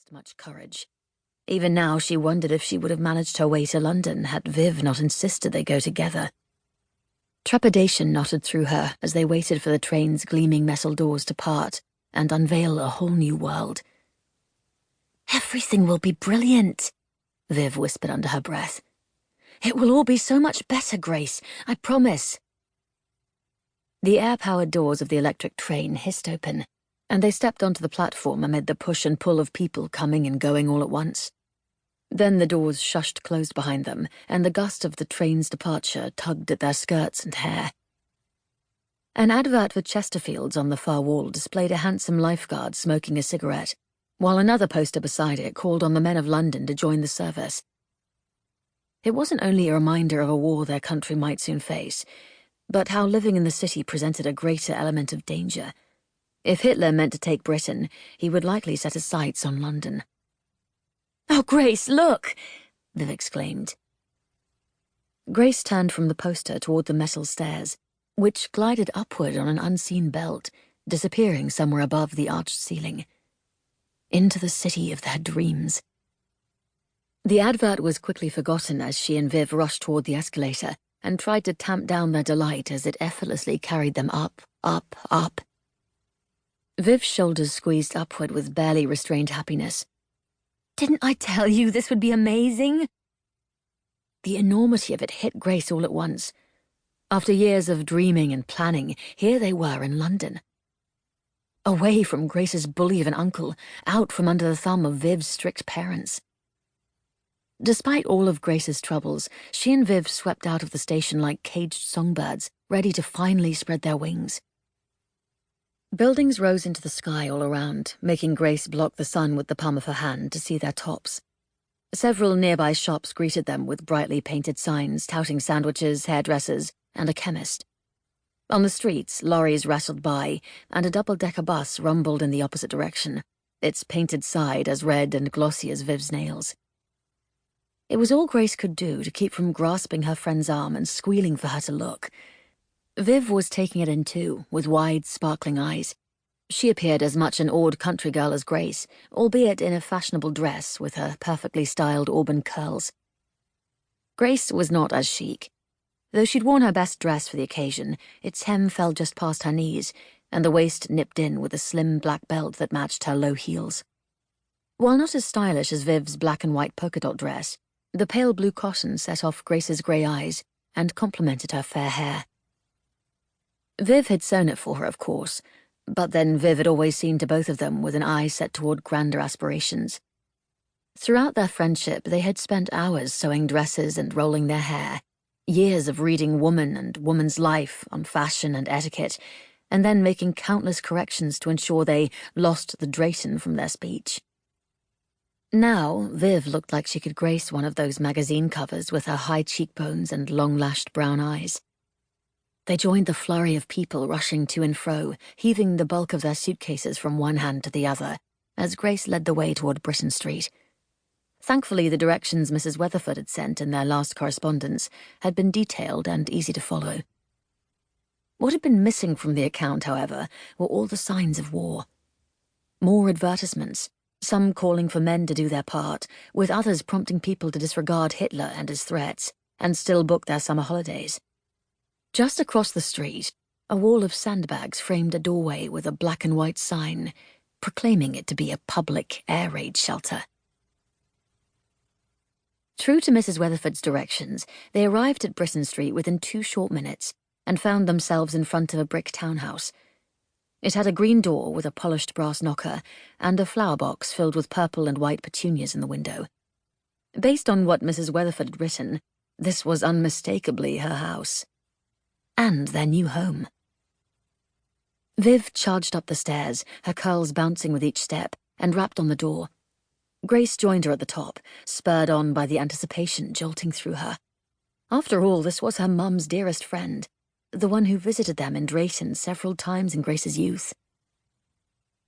possessed much courage. Even now she wondered if she would have managed her way to London had Viv not insisted they go together. Trepidation knotted through her as they waited for the train's gleaming metal doors to part and unveil a whole new world. "Everything will be brilliant," Viv whispered under her breath. "It will all be so much better, Grace, I promise." The air-powered doors of the electric train hissed open, and they stepped onto the platform amid the push and pull of people coming and going all at once. Then the doors shushed closed behind them, and the gust of the train's departure tugged at their skirts and hair. An advert for Chesterfields on the far wall displayed a handsome lifeguard smoking a cigarette, while another poster beside it called on the men of London to join the service. It wasn't only a reminder of a war their country might soon face, but how living in the city presented a greater element of danger. If Hitler meant to take Britain, he would likely set his sights on London. "Oh, Grace, look!" Viv exclaimed. Grace turned from the poster toward the metal stairs, which glided upward on an unseen belt, disappearing somewhere above the arched ceiling. Into the city of their dreams. The advert was quickly forgotten as she and Viv rushed toward the escalator and tried to tamp down their delight as it effortlessly carried them up, up, up. Viv's shoulders squeezed upward with barely restrained happiness. "Didn't I tell you this would be amazing?" The enormity of it hit Grace all at once. After years of dreaming and planning, here they were in London. Away from Grace's bully of an uncle, out from under the thumb of Viv's strict parents. Despite all of Grace's troubles, she and Viv swept out of the station like caged songbirds, ready to finally spread their wings. Buildings rose into the sky all around, making Grace block the sun with the palm of her hand to see their tops. Several nearby shops greeted them with brightly painted signs touting sandwiches, hairdressers, and a chemist. On the streets, lorries rattled by, and a double-decker bus rumbled in the opposite direction, its painted side as red and glossy as Viv's nails. It was all Grace could do to keep from grasping her friend's arm and squealing for her to look. Viv was taking it in too, with wide, sparkling eyes. She appeared as much an awed country girl as Grace, albeit in a fashionable dress with her perfectly styled auburn curls. Grace was not as chic. Though she'd worn her best dress for the occasion, its hem fell just past her knees, and the waist nipped in with a slim black belt that matched her low heels. While not as stylish as Viv's black and white polka dot dress, the pale blue cotton set off Grace's grey eyes and complemented her fair hair. Viv had sewn it for her, of course, but then Viv had always seemed to both of them with an eye set toward grander aspirations. Throughout their friendship, they had spent hours sewing dresses and rolling their hair, years of reading Woman and Woman's Life on fashion and etiquette, and then making countless corrections to ensure they lost the Drayton from their speech. Now, Viv looked like she could grace one of those magazine covers with her high cheekbones and long-lashed brown eyes. They joined the flurry of people rushing to and fro, heaving the bulk of their suitcases from one hand to the other, as Grace led the way toward Britain Street. Thankfully, the directions Mrs. Weatherford had sent in their last correspondence had been detailed and easy to follow. What had been missing from the account, however, were all the signs of war. More advertisements, some calling for men to do their part, with others prompting people to disregard Hitler and his threats, and still book their summer holidays. Just across the street, a wall of sandbags framed a doorway with a black and white sign, proclaiming it to be a public air raid shelter. True to Mrs. Weatherford's directions, they arrived at Britain Street within 2 short minutes and found themselves in front of a brick townhouse. It had a green door with a polished brass knocker and a flower box filled with purple and white petunias in the window. Based on what Mrs. Weatherford had written, this was unmistakably her house. And their new home. Viv charged up the stairs, her curls bouncing with each step, and rapped on the door. Grace joined her at the top, spurred on by the anticipation jolting through her. After all, this was her mum's dearest friend, the one who visited them in Drayton several times in Grace's youth.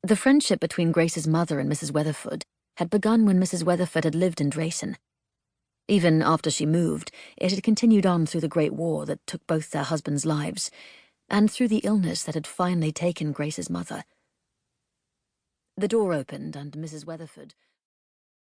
The friendship between Grace's mother and Mrs. Weatherford had begun when Mrs. Weatherford had lived in Drayton. Even after she moved, it had continued on through the Great War that took both their husbands' lives, and through the illness that had finally taken Grace's mother. The door opened, and Mrs. Weatherford,